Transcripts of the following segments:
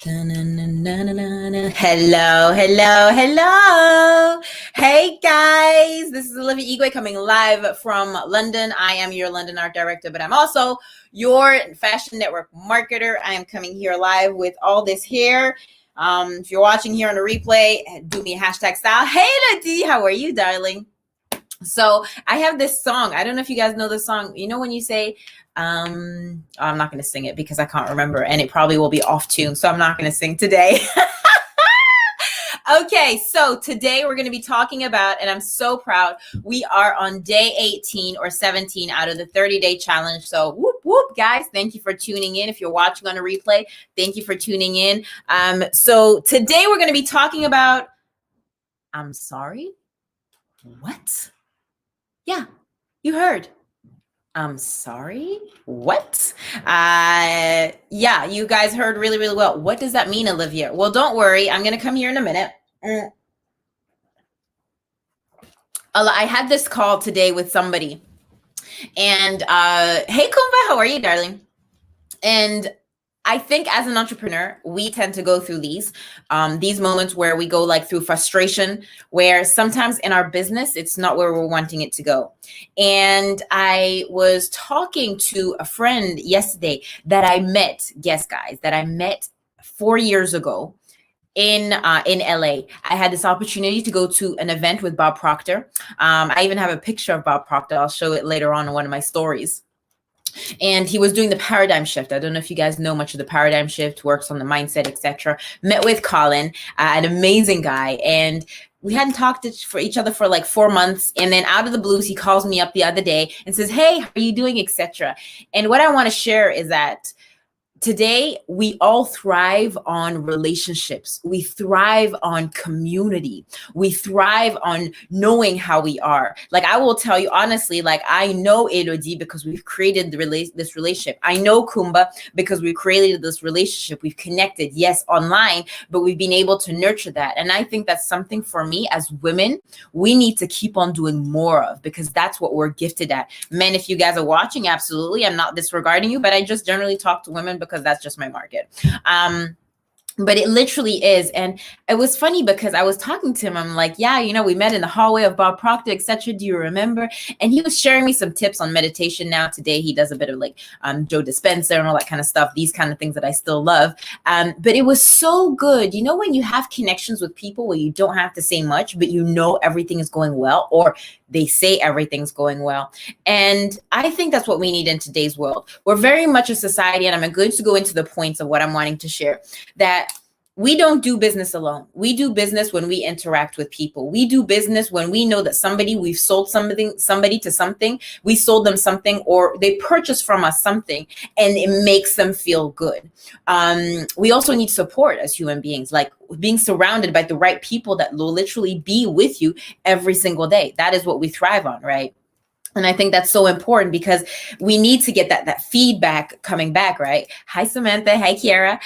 Hello, hello, hello. Hey guys, this is Olivia coming live from London. I am your London art director, but I'm also your fashion network marketer. I am coming here live with all this hair. If you're watching here on the replay, do me a hashtag style. Hey Lady, how are you, darling? So I have this song. I don't know if you guys know this song. You know when you say, I'm not going to sing it because I can't remember and it probably will be off tune. So I'm not going to sing today. Okay, so today we're going to be talking about, and I'm so proud, we are on day 18 or 17 out of the 30-day challenge. So whoop, whoop, guys, thank you for tuning in. If you're watching on a replay, thank you for tuning in. So today we're going to be talking about, I'm sorry, what? Yeah, you heard. I'm sorry, what? Yeah, you guys heard really, really well. What does that mean, Olivia? Well, don't worry. I'm going to come here in a minute. I had this call today with somebody. And hey, Kumba, how are you, darling? And I think as an entrepreneur, we tend to go through these moments where we go like through frustration, where sometimes in our business, it's not where we're wanting it to go. And I was talking to a friend yesterday that I met, yes, guys, that I met 4 years ago in LA. I had this opportunity to go to an event with Bob Proctor. I even have a picture of Bob Proctor. I'll show it later on in one of my stories. And he was doing the paradigm shift. I don't know if you guys know much of the paradigm shift, works on the mindset, etc. Met with Colin, an amazing guy. And we hadn't talked for each other for like 4 months. And then out of the blues, he calls me up the other day and says, hey, how are you doing, etc. And what I want to share is that today, we all thrive on relationships. We thrive on community. We thrive on knowing how we are. Like, I will tell you honestly, like, I know Elodie because we've created this relationship. I know Kumba because we've created this relationship. We've connected, yes, online, but we've been able to nurture that. And I think that's something for me as women, we need to keep on doing more of, because that's what we're gifted at. Men, if you guys are watching, absolutely, I'm not disregarding you, but I just generally talk to women because that's just my market. But it literally is. And it was funny because I was talking to him. I'm like, yeah, you know, we met in the hallway of Bob Proctor, etc. Do you remember? And he was sharing me some tips on meditation. Now today he does a bit of like Joe Dispenza and all that kind of stuff, these kind of things that I still love. But it was so good. You know, when you have connections with people where you don't have to say much, but you know everything is going well, or they say everything's going well. And I think that's what we need in today's world. We're very much a society, and I'm going to go into the points of what I'm wanting to share, that we don't do business alone. We do business when we interact with people. We do business when we know that we've sold somebody to something, we sold them something, or they purchased from us something, and it makes them feel good. We also need support as human beings, like being surrounded by the right people that will literally be with you every single day. That is what we thrive on, right? And I think that's so important because we need to get that feedback coming back, right? Hi, Samantha. Hi, Kiara.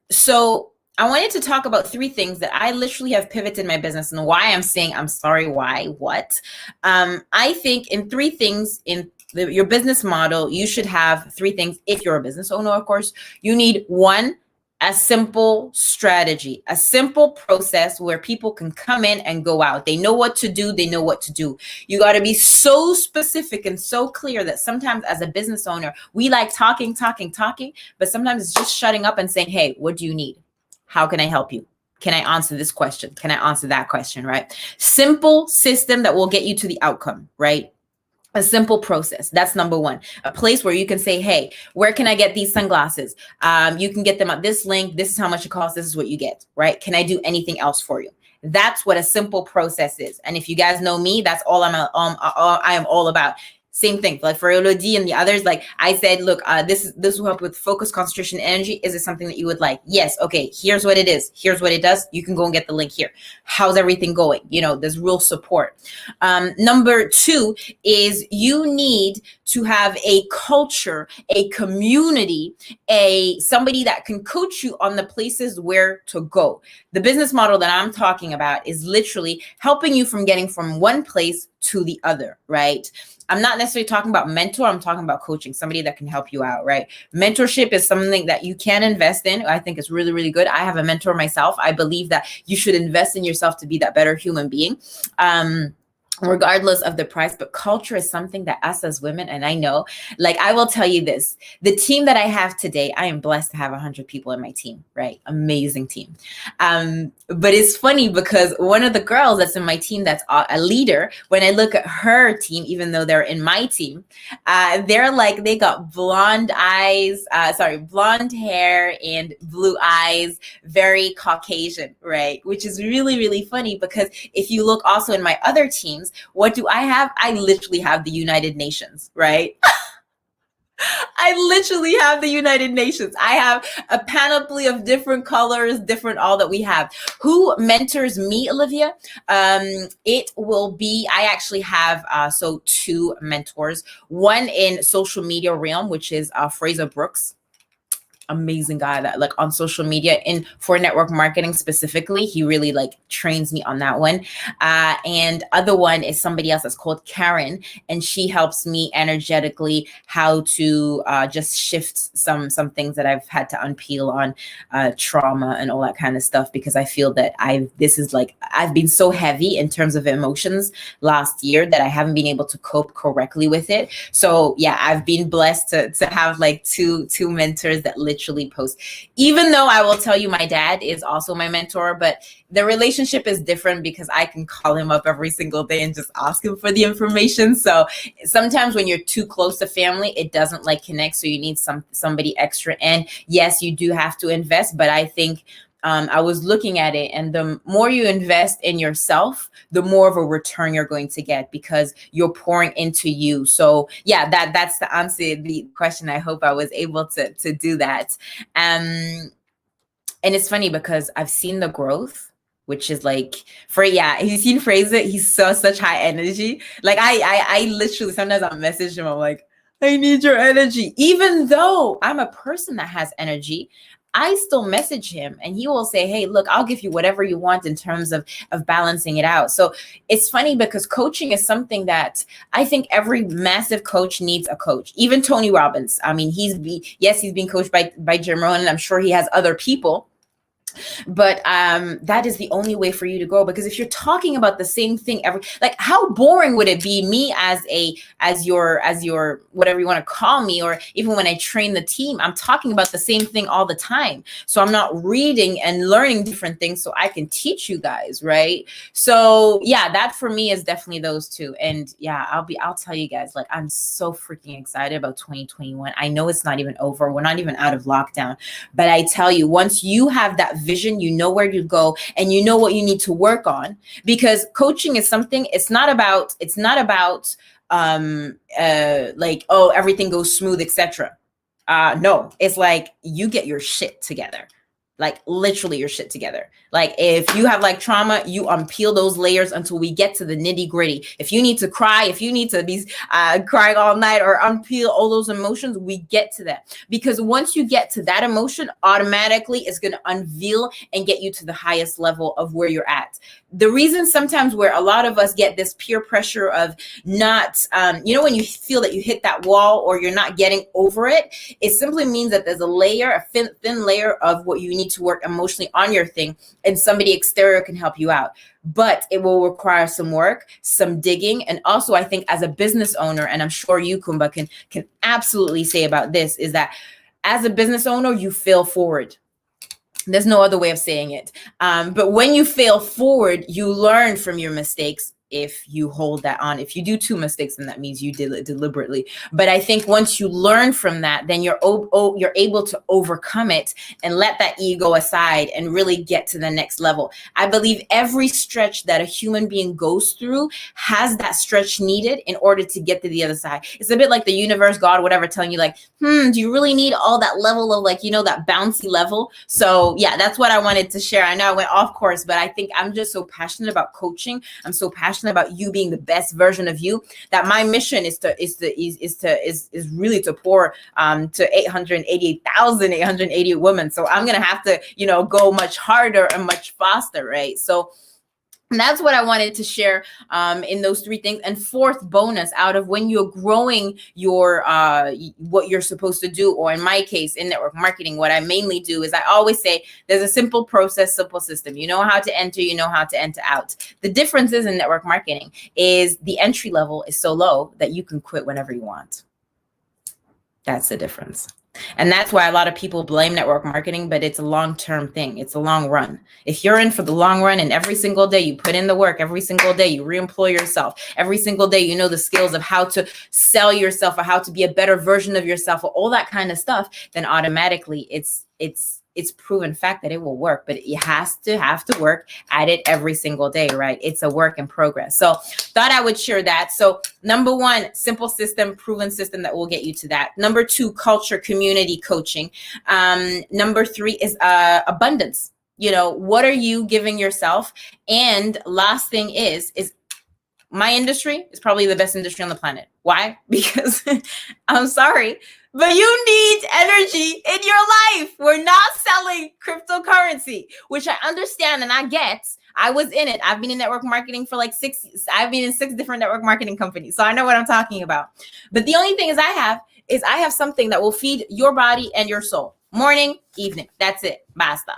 So I wanted to talk about 3 things that I literally have pivoted my business, and why I'm saying I'm sorry, why, what. I think in 3 things in your business model, you should have 3 things. If you're a business owner, of course, you need 1, a simple strategy, a simple process where people can come in and go out. They know what to do. They know what to do. You got to be so specific and so clear that sometimes as a business owner, we like talking, but sometimes it's just shutting up and saying, hey, what do you need? How can I help you? Can I answer this question? Can I answer that question, right? Simple system that will get you to the outcome, right? A simple process. That's number 1. A place where you can say, hey, where can I get these sunglasses? You can get them at this link. This is how much it costs. This is what you get, right? Can I do anything else for you? That's what a simple process is. And if you guys know me, that's all I am all about. Same thing, like for Elodie and the others, like I said, look, this will help with focus, concentration, energy. Is it something that you would like? Yes. Okay. Here's what it is. Here's what it does. You can go and get the link here. How's everything going? You know, there's real support. Number 2 is you need to have a culture, a community, somebody that can coach you on the places where to go. The business model that I'm talking about is literally helping you from getting from one place to the other, right? I'm not necessarily talking about mentor. I'm talking about coaching, somebody that can help you out, right? Mentorship is something that you can invest in. I think it's really, really good. I have a mentor myself. I believe that you should invest in yourself to be that better human being. Regardless of the price, but culture is something that us as women, and I know, like, I will tell you this, the team that I have today, I am blessed to have 100 people in my team, right? Amazing team. But it's funny because one of the girls that's in my team that's a leader, when I look at her team, even though they're in my team, they're like, they got blonde hair and blue eyes, very Caucasian, right? Which is really, really funny because if you look also in my other teams, what do I have? I literally have the United Nations, right? I literally have the United Nations. I have a panoply of different colors, different all that we have. Who mentors me, Olivia? It will be, I actually have, so 2 mentors. One in social media realm, which is Fraser Brooks. Amazing guy that, like, on social media for network marketing specifically, he really like trains me on that one. And other one is somebody else that's called Karen, and she helps me energetically how to just shift some things that I've had to unpeel on trauma and all that kind of stuff, because I feel that I've been so heavy in terms of emotions last year that I haven't been able to cope correctly with it. So yeah, I've been blessed to have like two mentors that literally post. Even though I will tell you, my dad is also my mentor, but the relationship is different because I can call him up every single day and just ask him for the information. So sometimes when you're too close to family, it doesn't like connect. So you need somebody extra. And yes, you do have to invest, but I think I was looking at it, and the more you invest in yourself, the more of a return you're going to get because you're pouring into you. So yeah, that's the answer to the question. I hope I was able to do that. And it's funny because I've seen the growth, which is like, you've seen Fraser, he's such high energy. Like I literally, sometimes I'll message him, I'm like, I need your energy. Even though I'm a person that has energy, I still message him and he will say, hey, look, I'll give you whatever you want in terms of balancing it out. So it's funny because coaching is something that I think every massive coach needs a coach. Even Tony Robbins. I mean, he's being coached by Jim Rohn, and I'm sure he has other people. But that is the only way for you to grow, because if you're talking about the same thing like, how boring would it be me as your whatever you want to call me, or even when I train the team, I'm talking about the same thing all the time. So I'm not reading and learning different things so I can teach you guys, right? So yeah, that for me is definitely those two. And yeah, I'll tell you guys, like, I'm so freaking excited about 2021. I know it's not even over. We're not even out of lockdown, but I tell you, once you have that vision, you know where to go and you know what you need to work on, because coaching is something, it's not about like, oh, everything goes smooth, etc. No, it's like you get your shit together. Like literally your shit together. Like if you have like trauma, you unpeel those layers until we get to the nitty gritty. If you need to cry, if you need to be crying all night or unpeel all those emotions, we get to that. Because once you get to that emotion, automatically it's going to unveil and get you to the highest level of where you're at. The reason sometimes where a lot of us get this peer pressure of not, when you feel that you hit that wall or you're not getting over it, it simply means that there's a thin layer of what you need to work emotionally on your thing, and somebody exterior can help you out. But it will require some work, some digging. And also, I think as a business owner, and I'm sure you, Kumba, can absolutely say about this, is that as a business owner, you fail forward. There's no other way of saying it. But when you fail forward, you learn from your mistakes. If you hold that on, if you do 2 mistakes, then that means you did it deliberately. But I think once you learn from that, then you're able to overcome it and let that ego aside and really get to the next level. I believe every stretch that a human being goes through has that stretch needed in order to get to the other side. It's a bit like the universe, God, whatever, telling you like, do you really need all that level of like, that bouncy level? So yeah, that's what I wanted to share. I know I went off course, but I think I'm just so passionate about coaching. I'm so passionate passionate about you being the best version of you, that my mission is really to pour to 888 women. So I'm gonna have to, go much harder and much faster, right? So and that's what I wanted to share in those three things. And fourth bonus, out of when you're growing your what you're supposed to do, or in my case, in network marketing, what I mainly do is I always say there's a simple process, simple system. You know how to enter, you know how to enter out. The difference is in network marketing is the entry level is so low that you can quit whenever you want. That's the difference. And that's why a lot of people blame network marketing, but it's a long-term thing. It's a long run. If you're in for the long run and every single day you put in the work, every single day you re-employ yourself, every single day you know the skills of how to sell yourself or how to be a better version of yourself or all that kind of stuff, then automatically it's proven fact that it will work, but it have to work at it every single day, right? It's a work in progress. So thought I would share that. So number one, simple system, proven system that will get you to that. Number two, culture, community coaching. Number three is abundance. What are you giving yourself? And last thing is my industry is probably the best industry on the planet. Why? Because I'm sorry, but you need energy in your life. We're not selling cryptocurrency, which I understand and I get. I was in it. I've been in network marketing for like 6 years. I've been in 6 different network marketing companies. So I know what I'm talking about. But the only thing is I have something that will feed your body and your soul. Morning, evening. That's it. Basta.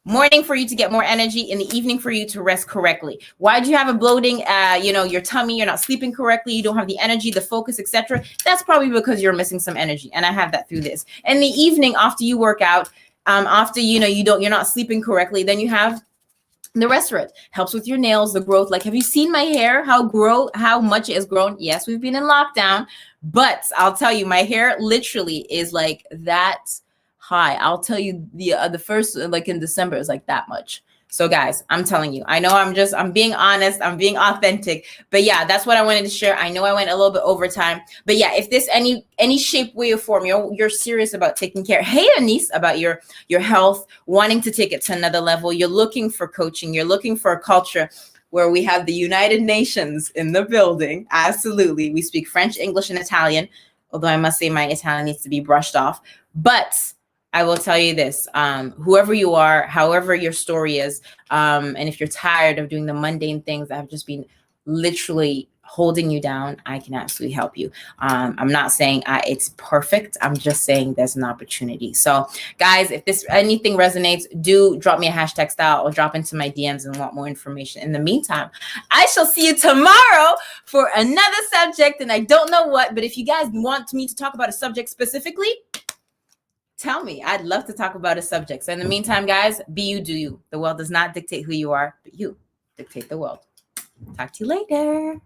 Morning for you to get more energy, in the evening for you to rest correctly. Why do you have a bloating, your tummy, you're not sleeping correctly, you don't have the energy, the focus, etc.? That's probably because you're missing some energy. And I have that through this. In the evening, after you work out, after you're not sleeping correctly, then you have the rest of it. Helps with your nails, the growth. Like, have you seen my hair? How much it has grown? Yes, we've been in lockdown, but I'll tell you, my hair literally is like that high. I'll tell you the first, like in December, is like that much. So guys, I'm telling you, I know I'm being honest, I'm being authentic, but yeah, that's what I wanted to share. I know I went a little bit over time, but yeah, if this any shape, way, or form, you're serious about taking care, hey Anise, about your health, wanting to take it to another level, you're looking for coaching, you're looking for a culture where we have the United Nations in the building. Absolutely. We speak French, English, and Italian, although I must say my Italian needs to be brushed off. But I will tell you this, whoever you are, however your story is, and if you're tired of doing the mundane things that have just been literally holding you down, I can absolutely help you. I'm not saying it's perfect. I'm just saying there's an opportunity. So guys, if anything resonates, do drop me a hashtag style or drop into my DMs and want more information. In the meantime, I shall see you tomorrow for another subject, and I don't know what, but if you guys want me to talk about a subject specifically, tell me. I'd love to talk about a subject. So in the meantime, guys, be you, do you. The world does not dictate who you are, but you dictate the world. Talk to you later.